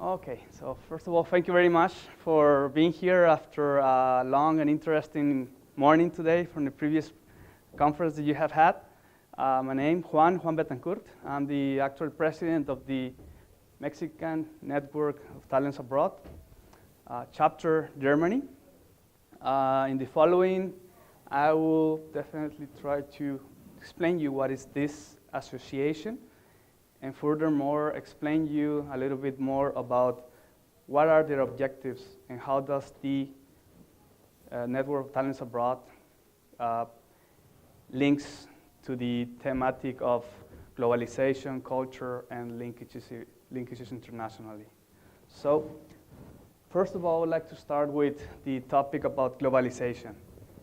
Okay, so first of all, thank you very much for being here after a long and interesting morning today from the previous conference that you have had. My name is Juan Bethancourt. I'm the actual president of the Mexican Network of Talents Abroad, chapter Germany. In the following, I will definitely try to explain you what is this association, and furthermore explain you a little bit more about what are their objectives and how does the Network of Talents Abroad links to the thematic of globalization, culture, and linkages internationally. So first of all, I would like to start with the topic about globalization.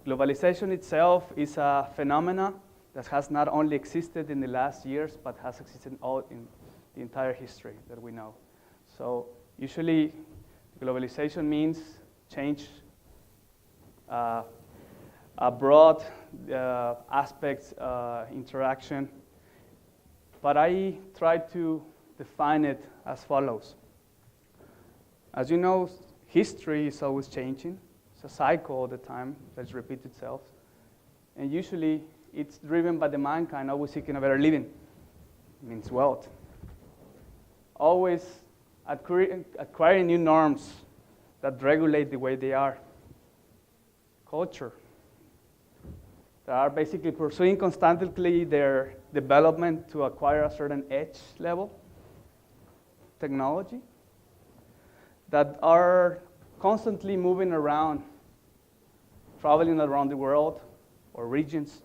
Globalization itself is a phenomena that has not only existed in the last years, but has existed all in the entire history that we know. So usually, globalization means change, a broad aspects, interaction. But I try to define it as follows. As you know, history is always changing. It's a cycle all the time that repeats itself. And usually, it's driven by the mankind always seeking a better living. It means wealth. Always acquiring new norms that regulate the way they are. Culture. They are basically pursuing constantly their development to acquire a certain edge level. Technology. That are constantly moving around, traveling around the world or regions,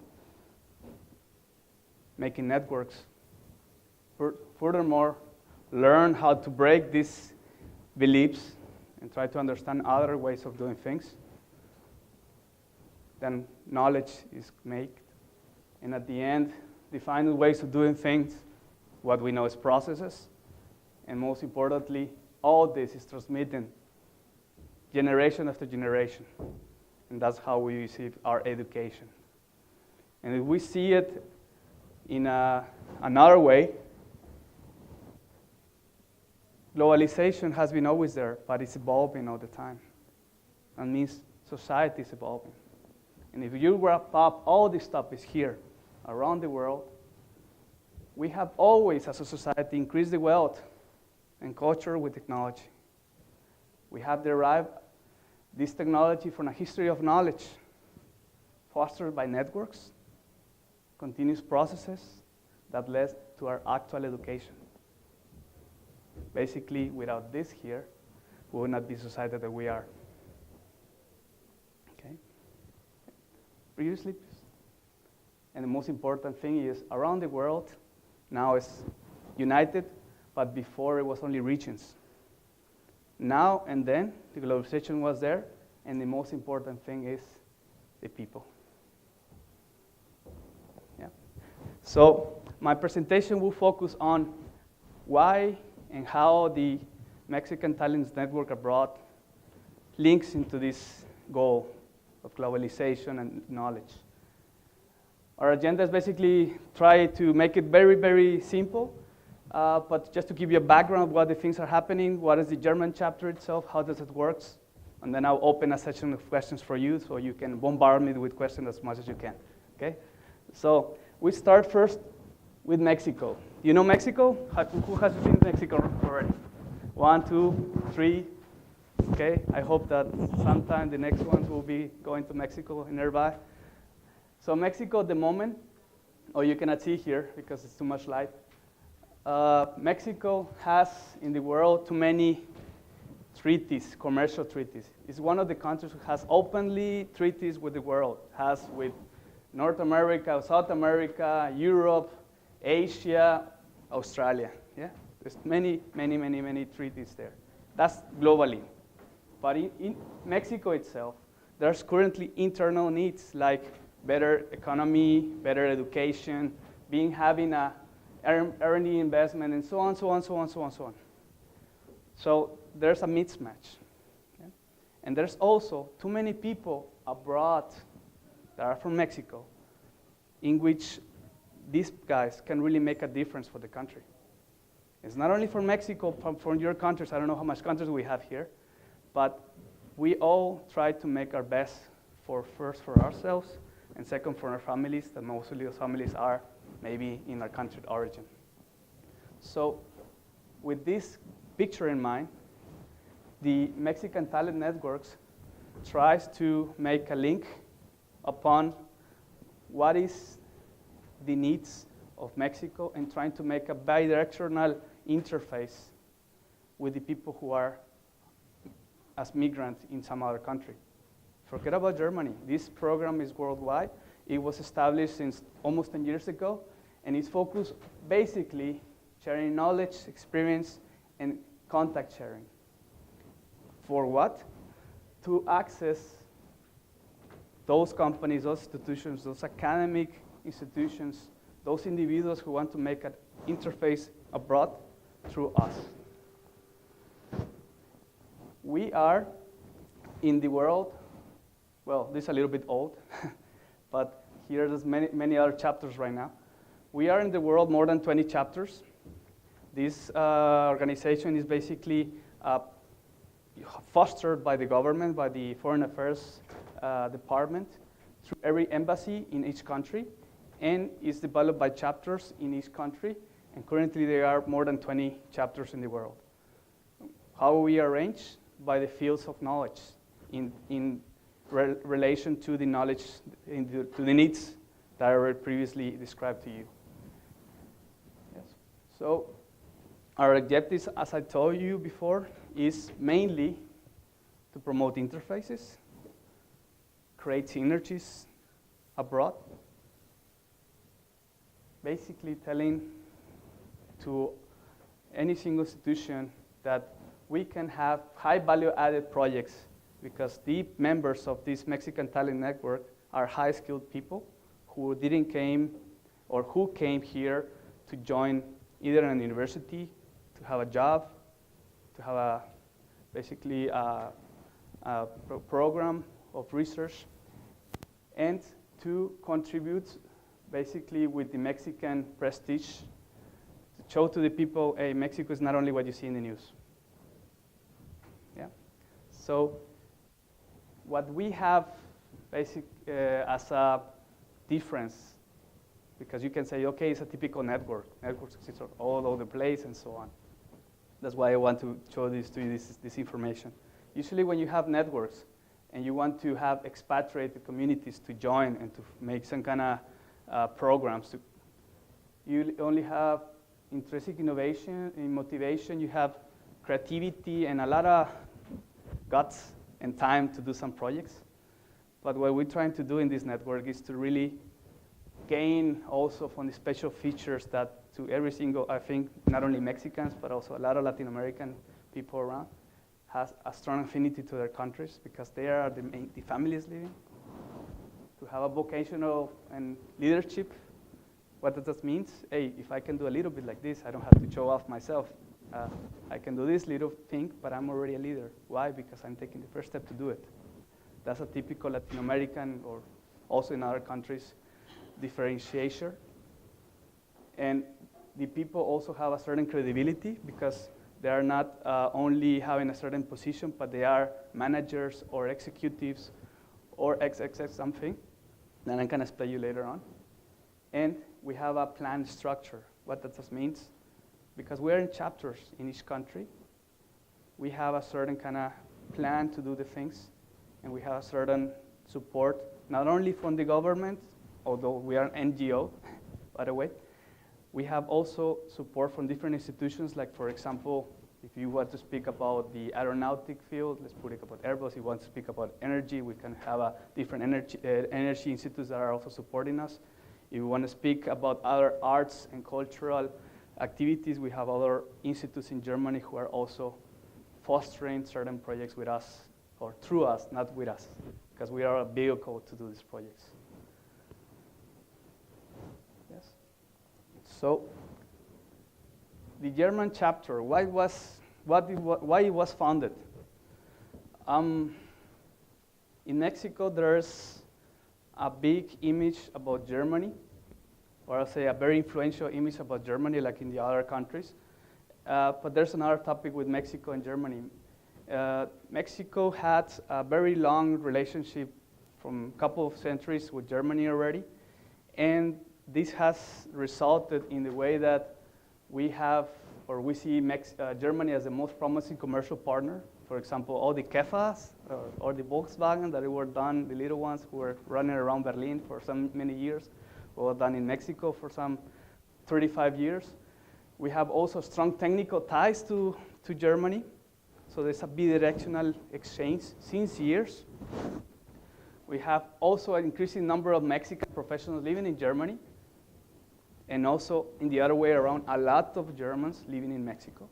making networks. Furthermore, learn how to break these beliefs and try to understand other ways of doing things. Then knowledge is made. And at the end, define ways of doing things, what we know as processes. And most importantly, all this is transmitted generation after generation. And that's how we receive our education. And if we see it in another way, globalization has been always there, but it's evolving all the time. That means society is evolving. And if you wrap up all these topics here around the world, we have always, as a society, increased the wealth and culture with technology. We have derived this technology from a history of knowledge fostered by networks, continuous processes that led to our actual education. Basically, without this here, we would not be the society that we are. Okay? Previously, and the most important thing is around the world now is united, but before it was only regions. Now and then, the globalization was there, and the most important thing is the people. Yeah. So my presentation will focus on why and how the Mexican Talents Network Abroad links into this goal of globalization and knowledge. Our agenda is basically try to make it very, very simple, but just to give you a background of what the things are happening, what is the German chapter itself, how does it work, and then I'll open a session of questions for you so you can bombard me with questions as much as you can, okay? So we start first with Mexico. You know Mexico? Who has been to Mexico already? 1, 2, 3. Okay, I hope that sometime the next ones will be going to Mexico nearby. So Mexico at the moment, you cannot see here because it's too much light. Mexico has in the world too many treaties, commercial treaties. It's one of the countries who has openly treaties with the world, has with North America, South America, Europe, Asia, Australia. Yeah, there's many treaties there. That's globally. But in Mexico itself, there's currently internal needs like better economy, better education, having a earning investment, and so on. So there's a mismatch. Okay? And there's also too many people abroad that are from Mexico in which these guys can really make a difference for the country. It's not only for Mexico, from your countries. I don't know how much countries we have here, but we all try to make our best first for ourselves, and second for our families, that mostly those families are maybe in our country of origin. So with this picture in mind, the Mexican Talent Networks tries to make a link upon what is the needs of Mexico and trying to make a bidirectional interface with the people who are as migrants in some other country. Forget about Germany. This program is worldwide. It was established since almost 10 years ago, and it's focused basically sharing knowledge, experience, and contact sharing. For what? To access those companies, those institutions, those academic institutions, those individuals who want to make an interface abroad through us. We are in the world, well, this is a little bit old, but here there's many other chapters right now. We are in the world more than 20 chapters. This organization is basically fostered by the government, by the Foreign Affairs Department, through every embassy in each country, and is developed by chapters in each country, and currently there are more than 20 chapters in the world. How we arrange? By the fields of knowledge in relation to the knowledge, to the needs that I previously described to you. Yes. So our objectives, as I told you before, is mainly to promote interfaces, create synergies abroad, basically telling to any single institution that we can have high value added projects because the members of this Mexican Talent Network are high skilled people who didn't came or who came here to join either an university, to have a job, to have basically a program of research, and to contribute basically with the Mexican prestige to show to the people, hey, Mexico is not only what you see in the news. Yeah. So what we have as a difference, because you can say, okay, it's a typical network. Networks exist all over the place and so on. That's why I want to show this to you, this information. Usually when you have networks and you want to have expatriated communities to join and to make some kind of programs, you only have intrinsic innovation and motivation, you have creativity and a lot of guts and time to do some projects. But what we're trying to do in this network is to really gain also from the special features that to every single, I think, not only Mexicans, but also a lot of Latin American people around, has a strong affinity to their countries because they are the families living. To have a vocational and leadership, what does that mean? Hey, if I can do a little bit like this, I don't have to show off myself. I can do this little thing, but I'm already a leader. Why? Because I'm taking the first step to do it. That's a typical Latin American, or also in other countries, differentiation. And the people also have a certain credibility because they are not only having a certain position, but they are managers or executives or XXX something that I'm going to explain you later on. And we have a planned structure. What that just means, because we're in chapters in each country, we have a certain kind of plan to do the things, and we have a certain support, not only from the government, although we are an NGO, by the way. We have also support from different institutions, like, for example, if you want to speak about the aeronautic field, let's put it about Airbus. If you want to speak about energy, we can have a different energy institutes that are also supporting us. If you want to speak about other arts and cultural activities, we have other institutes in Germany who are also fostering certain projects with us, or through us, not with us, because we are a vehicle to do these projects. Yes. So the German chapter, why it was founded? In Mexico, there's a big image about Germany, or I'll say a very influential image about Germany, like in the other countries. But there's another topic with Mexico and Germany. Mexico had a very long relationship from a couple of centuries with Germany already, and this has resulted in the way that we have, or we see Germany as the most promising commercial partner. For example, all the Kefas, or the Volkswagen that were done, the little ones who were running around Berlin for so many years, were done in Mexico for some 35 years. We have also strong technical ties to Germany. So there's a bidirectional exchange since years. We have also an increasing number of Mexican professionals living in Germany, and also in the other way around, a lot of Germans living in Mexico.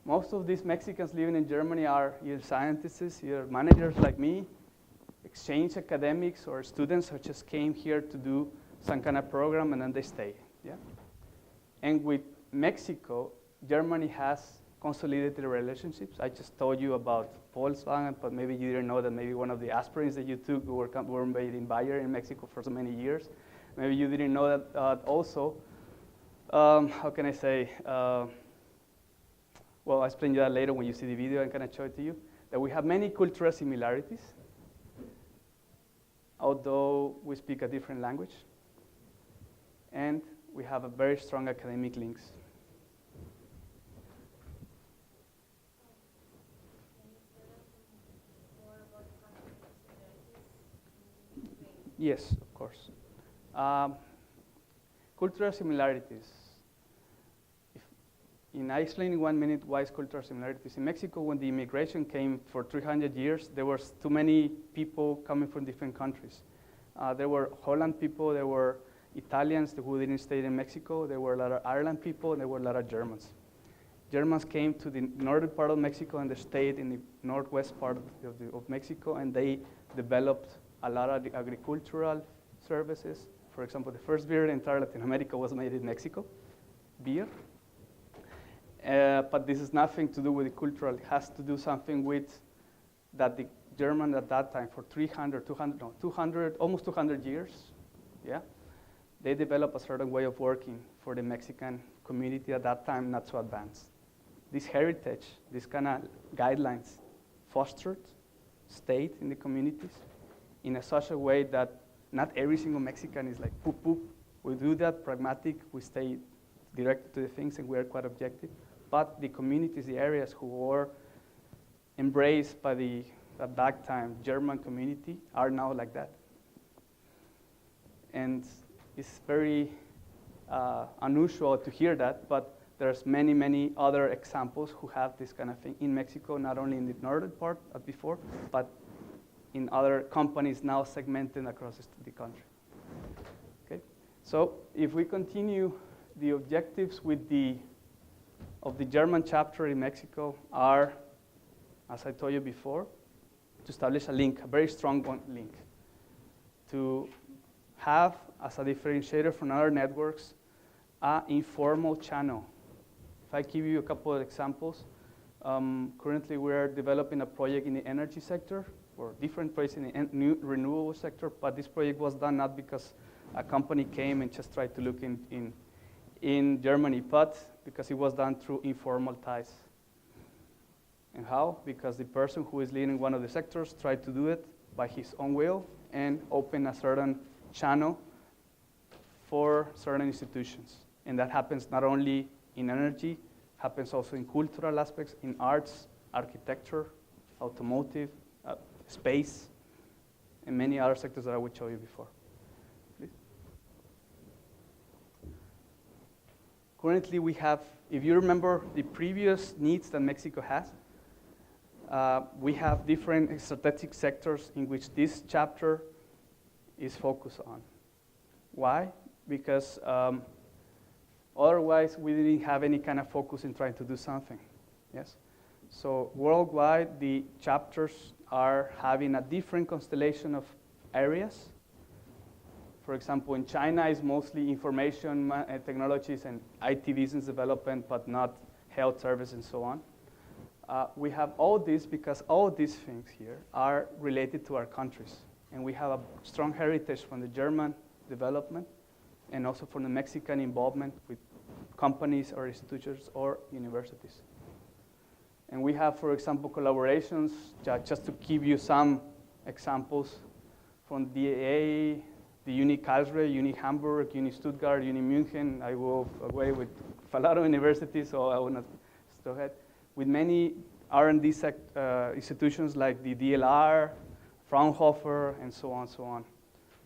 Most of these Mexicans living in Germany are either scientists, either managers like me, exchange academics, or students who just came here to do some kind of program and then they stay. Yeah? And with Mexico, Germany has consolidated relationships. I just told you about Volkswagen, but maybe you didn't know that maybe one of the aspirins that you took were made in Bayer in Mexico for so many years. Maybe you didn't know that also, how can I say, well, I'll explain you that later when you see the video and kind of show it to you, that we have many cultural similarities, although we speak a different language, and we have a very strong academic links. Yes, of course. Cultural similarities. I explain in 1 minute why is cultural similarities. In Mexico, when the immigration came for 300 years, there were too many people coming from different countries. There were Holland people, there were Italians who didn't stay in Mexico, there were a lot of Ireland people, and there were a lot of Germans. Germans came to the northern part of Mexico and they stayed in the northwest part of Mexico, and they developed a lot of the agricultural services. For example, the first beer in entire Latin America was made in Mexico, beer. But this is nothing to do with the cultural. It has to do something with that the German at that time for 200, almost 200 years, yeah, they developed a certain way of working for the Mexican community at that time, not so advanced. This heritage, this kind of guidelines fostered, stayed in the communities in such a way that not every single Mexican is like, poop, poop. We do that, pragmatic, we stay directed to the things, and we are quite objective. But the communities, the areas who were embraced by the, at that time, German community are now like that. And it's very unusual to hear that, but there's many, many other examples who have this kind of thing in Mexico, not only in the northern part as before, but in other companies now segmented across the country. Okay, so if we continue, the objectives of the German chapter in Mexico are, as I told you before, to establish a link, a very strong link, to have as a differentiator from other networks an informal channel. If I give you a couple of examples, currently we're developing a project in the energy sector, or different projects in the new renewable sector, but this project was done not because a company came and just tried to look in Germany, but because it was done through informal ties. And how? Because the person who is leading one of the sectors tried to do it by his own will and open a certain channel for certain institutions. And that happens not only in energy, happens also in cultural aspects, in arts, architecture, automotive, space, and many other sectors that I would show you before. Please. Currently we have, if you remember the previous needs that Mexico has, we have different strategic sectors in which this chapter is focused on. Why? Because otherwise we didn't have any kind of focus in trying to do something, yes? So worldwide, the chapters are having a different constellation of areas. For example, in China, it's mostly information technologies and IT business development, but not health service and so on. We have all this because all these things here are related to our countries. And we have a strong heritage from the German development and also from the Mexican involvement with companies or institutions or universities. And we have, for example, collaborations, just to give you some examples, from DAA, the Uni Karlsruhe, Uni Hamburg, Uni Stuttgart, Uni München. I go away with a lot of universities, so I will not stop ahead. With many R&D institutions like the DLR, Fraunhofer, and so on, so on.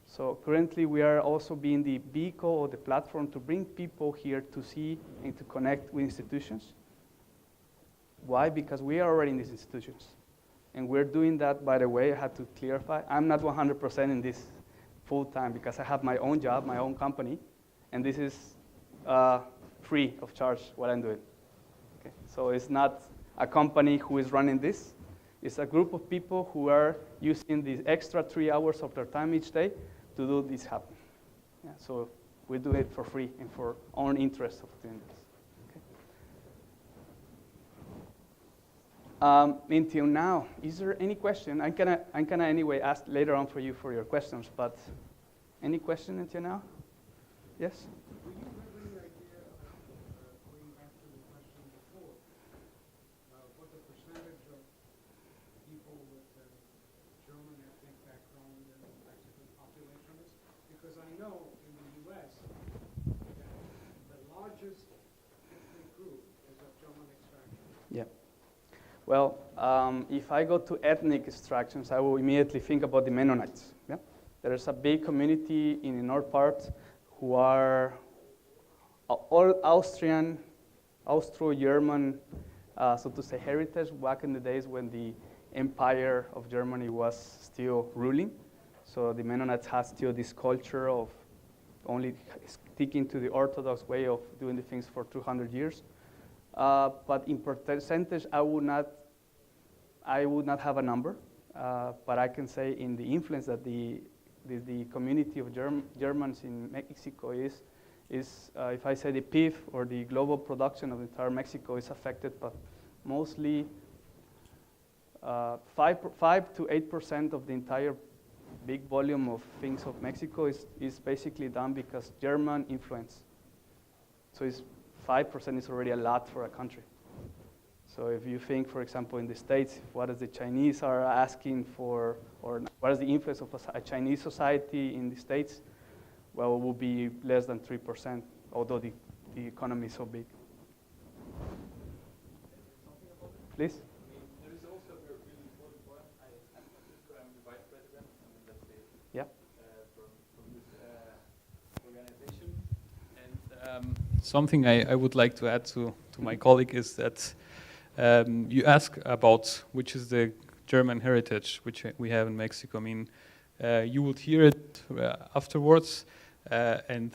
So currently we are also being the vehicle or the platform to bring people here to see and to connect with institutions. Why? Because we are already in these institutions. And we're doing that, by the way, I had to clarify. I'm not 100% in this full time because I have my own job, my own company, and this is free of charge what I'm doing. Okay? So it's not a company who is running this. It's a group of people who are using these extra 3 hours of their time each day to do this happen. Yeah, so we do it for free and for own interest of doing this. Okay. Until now, is there any question? I'm gonna anyway ask later on for you for your questions, but any question until now? Yes? Do you have any idea of, going back to the question before, what the percentage of people with German ethnic background in the Mexican population is? Because I know in the U.S. that the largest ethnic group is of German extraction. Yeah. Well, if I go to ethnic extractions, I will immediately think about the Mennonites. Yeah? There is a big community in the north part who are all Austrian, Austro-German, so to say, heritage back in the days when the Empire of Germany was still ruling. So the Mennonites have still this culture of only sticking to the Orthodox way of doing the things for 200 years. But in percentage, I would not have a number, but I can say in the influence that the community of Germans in Mexico is if I say the PIB or the global production of entire Mexico is affected, but mostly 5 to 8% of the entire big volume of things of Mexico is basically done because German influence. So it's 5% is already a lot for a country. So if you think, for example, in the States, what is the Chinese are asking for, or what is the influence of a Chinese society in the States? Well, it will be less than 3%, although the economy is so big. Please? There is also a really important point. I'm the vice president, let's say, yeah. from this organization. And something I would like to add to my colleague is that you ask about which is the German heritage which we have in Mexico. I mean, you would hear it afterwards, and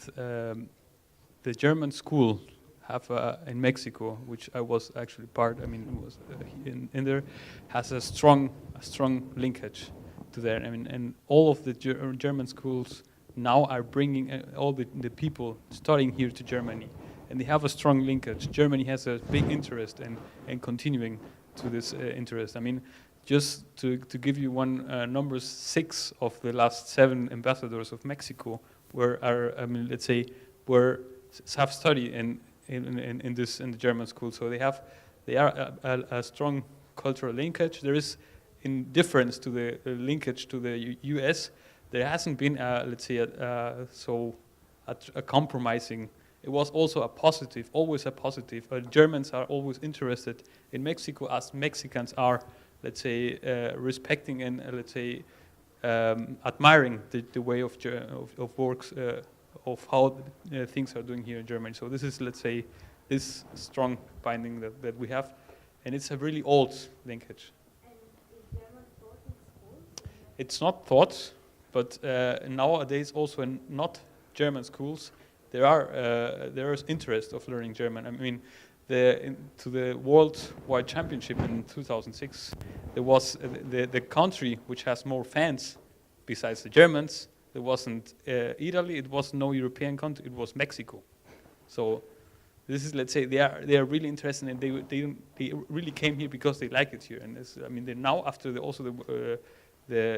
the German school have in Mexico, which I was actually part. I mean, was in there, has a strong linkage to there. I mean, and all of the German schools now are bringing all the people studying here to Germany, and they have a strong linkage. Germany has a big interest in continuing to this interest. I mean, just to give you one number, 6 of the last 7 ambassadors of Mexico have studied in the German school. So they are a strong cultural linkage. There is, in difference to the linkage to the U.S., there hasn't been a compromising. It was also always a positive. Germans are always interested in Mexico, as Mexicans are, respecting and admiring the way of works of how things are doing here in Germany. So this is, this strong binding that we have, and it's a really old linkage. And is German taught in schools? It's not taught, but nowadays also in not German schools, there is interest of learning German. I mean, to the Worldwide Championship in 2006, there was the country which has more fans besides the Germans. There wasn't Italy. It was no European country. It was Mexico. So this is, they are really interested, and they really came here because they like it here. And they now, after the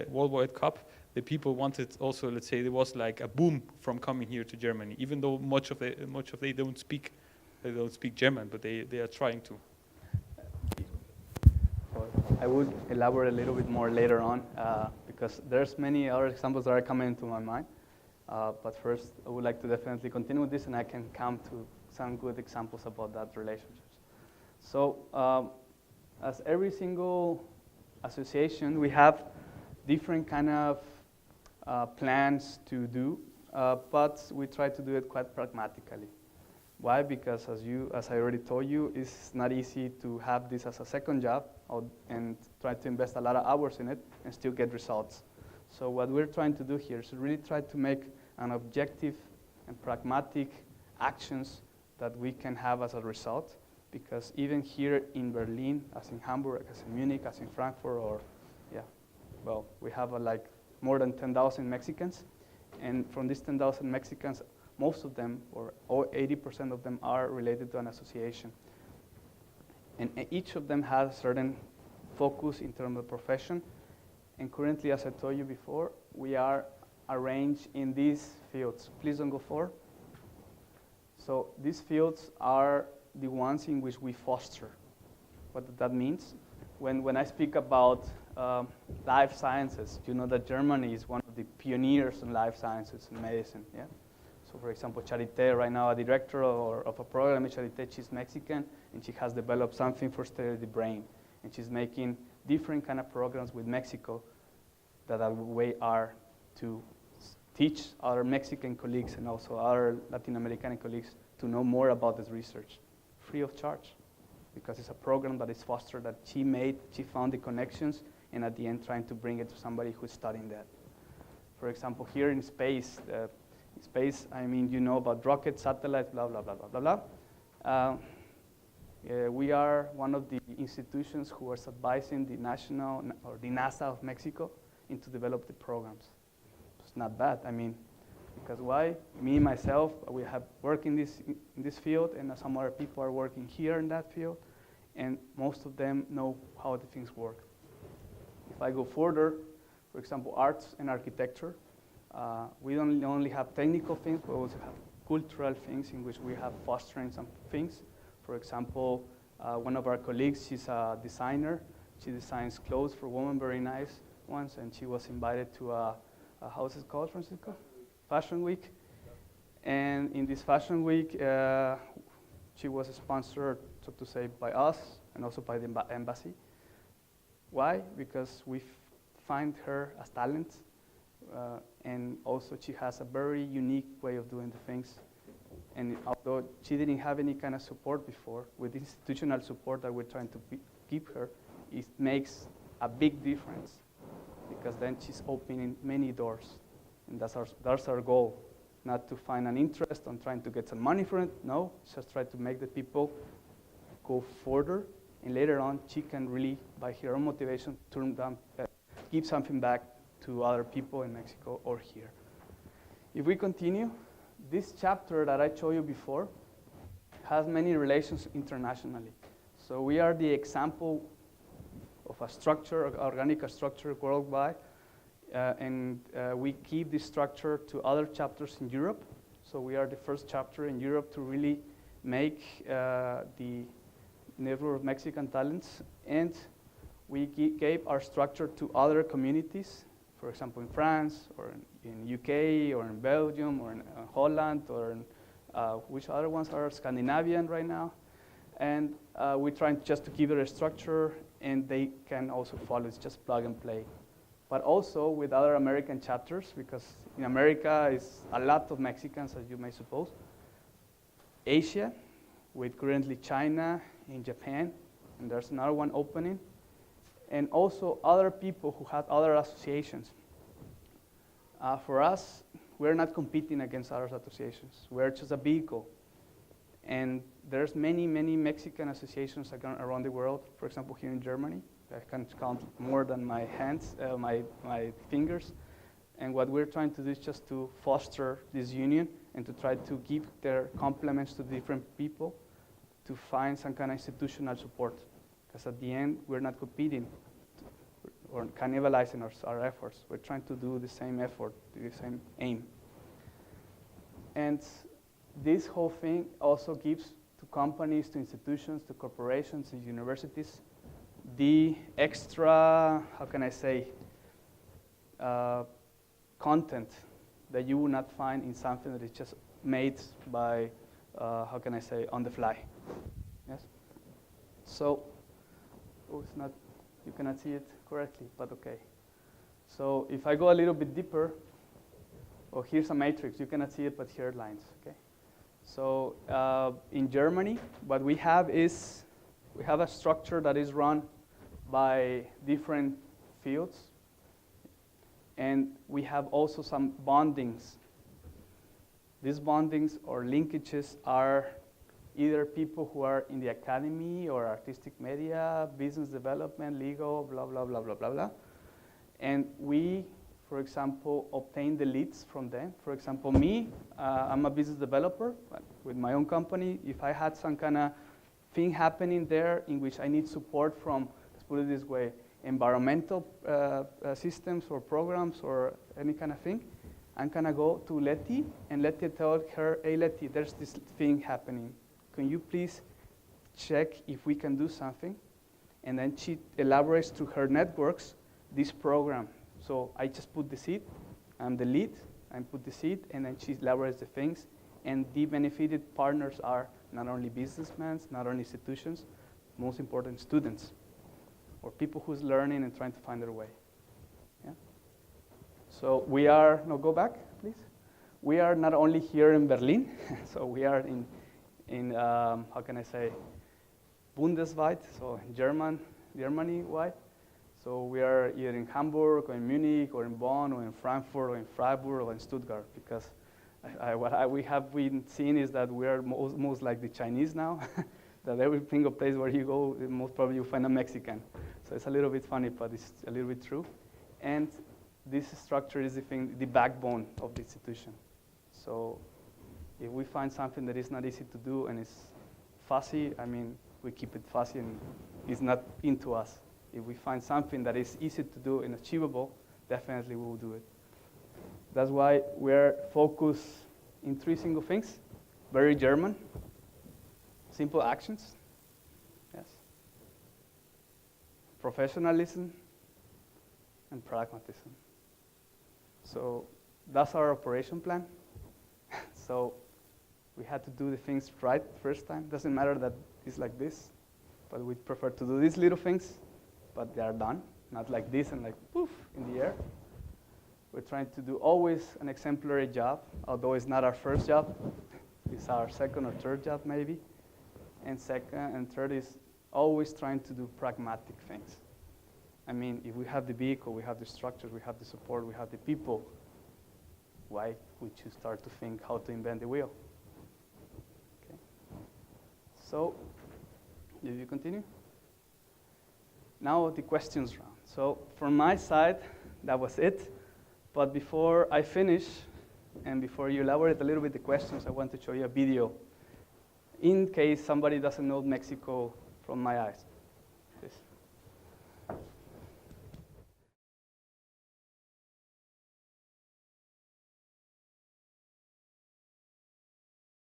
Worldwide Cup, the people wanted also, there was like a boom from coming here to Germany, even though much of they don't speak They don't speak German, but they are trying to. Well, I would elaborate a little bit more later on because there's many other examples that are coming into my mind. But first, I would like to definitely continue with this, and I can come to some good examples about that relationships. So, as every single association, we have different kind of plans to do, but we try to do it quite pragmatically. Why? Because as I already told you, it's not easy to have this as a second job and try to invest a lot of hours in it and still get results. So what we're trying to do here is really try to make an objective and pragmatic actions that we can have as a result. Because even here in Berlin, as in Hamburg, as in Munich, as in Frankfurt, we have like more than 10,000 Mexicans. And from these 10,000 Mexicans, most of them, or 80% of them, are related to an association. And each of them has a certain focus in terms of profession. And currently, as I told you before, we are arranged in these fields. Please don't go forward. So these fields are the ones in which we foster. What that means? When I speak about life sciences, you know that Germany is one of the pioneers in life sciences and medicine. Yeah. So, for example, Charité, right now, a director of a program in Charité, she's Mexican, and she has developed something for studying the brain. And she's making different kind of programs with Mexico that are way are to teach our Mexican colleagues and also our Latin American colleagues to know more about this research, free of charge, because it's a program that is fostered that she made, she found the connections, and at the end trying to bring it to somebody who's studying that. For example, here in space, I mean, you know about rockets, satellites, blah, blah, blah, blah, blah, blah. We are one of the institutions who is advising the national, or the NASA of Mexico, into develop the programs. It's not bad, I mean, because why? Me, myself, we have worked in this field, and some other people are working here in that field, and most of them know how the things work. If I go further, for example, arts and architecture, we don't only have technical things, we also have cultural things in which we have fostering some things. For example, one of our colleagues, she's a designer. She designs clothes for women, very nice ones, and she was invited to how is it called, Francisco? Fashion Week. And in this Fashion Week, she was sponsored, so to say, by us and also by the embassy. Why? Because we find her as talent, and also she has a very unique way of doing the things. And although she didn't have any kind of support before, with the institutional support that we're trying to give her, it makes a big difference, because then she's opening many doors. And that's our goal, not to find an interest on trying to get some money for it. No, just try to make the people go further, and later on she can really, by her own motivation, give something back to other people in Mexico or here. If we continue, this chapter that I showed you before has many relations internationally. So we are the example of a structure, organic structure worldwide, and we keep this structure to other chapters in Europe. So we are the first chapter in Europe to really make the network of Mexican talents, and we gave our structure to other communities, for example, in France, or in UK, or in Belgium, or in Holland, or in, which other ones are Scandinavian right now. And we're trying just to give it a structure, and they can also follow. It's just plug and play. But also with other American chapters, because in America is a lot of Mexicans, as you may suppose. Asia, with currently China and Japan, and there's another one opening. And also other people who have other associations. For us, we're not competing against other associations. We're just a vehicle. And there's many, many Mexican associations around the world. For example, here in Germany, I can count more than my hands, my fingers. And what we're trying to do is just to foster this union and to try to give their compliments to different people to find some kind of institutional support. Because at the end, we're not competing or cannibalizing our efforts. We're trying to do the same effort, the same aim. And this whole thing also gives to companies, to institutions, to corporations, to universities, the extra, how can I say, content that you will not find in something that is just made by, how can I say, on the fly. Yes? So, oh, it's not, you cannot see it correctly, but okay. So if I go a little bit deeper, oh, here's a matrix. You cannot see it, but here are lines, okay? So in Germany, what we have is, we have a structure that is run by different fields, and we have also some bondings. These bondings or linkages are either people who are in the academy or artistic media, business development, legal, blah, blah, blah, blah, blah, blah. And we, for example, obtain the leads from them. For example, me, I'm a business developer with my own company. If I had some kind of thing happening there in which I need support from, let's put it this way, environmental systems or programs or any kind of thing, I'm gonna go to Letty, and Letty tell her, hey Letty, there's this thing happening. Can you please check if we can do something? And then she elaborates through her networks this program. So I just put the seed, I'm the lead, I put the seed, and then she elaborates the things. And the benefited partners are not only businessmen, not only institutions, most important, students, or people who's learning and trying to find their way. Yeah? So we are, no, go back, please. We are not only here in Berlin, so we are in how can I say, Bundesweit, so Germany-wide. So we are either in Hamburg, or in Munich, or in Bonn, or in Frankfurt, or in Freiburg, or in Stuttgart, because what we have been seeing is that we are most like the Chinese now, that every single place where you go, most probably you find a Mexican. So it's a little bit funny, but it's a little bit true. And this structure is the backbone of the institution. So if we find something that is not easy to do and is fussy, I mean, we keep it fussy and it's not into us. If we find something that is easy to do and achievable, definitely we will do it. That's why we're focused in three single things. Very German, simple actions, yes, professionalism, and pragmatism. So that's our operation plan. So we had to do the things right first time. Doesn't matter that it's like this, but we prefer to do these little things, but they are done, not like this and like poof in the air. We're trying to do always an exemplary job, although it's not our first job. It's our second or third job maybe. And second and third is always trying to do pragmatic things. I mean, if we have the vehicle, we have the structure, we have the support, we have the people, why would you start to think how to invent the wheel? Okay. So, if you continue. Now the questions round. So from my side, that was it. But before I finish, and before you elaborate a little bit the questions, I want to show you a video in case somebody doesn't know Mexico from my eyes. Please.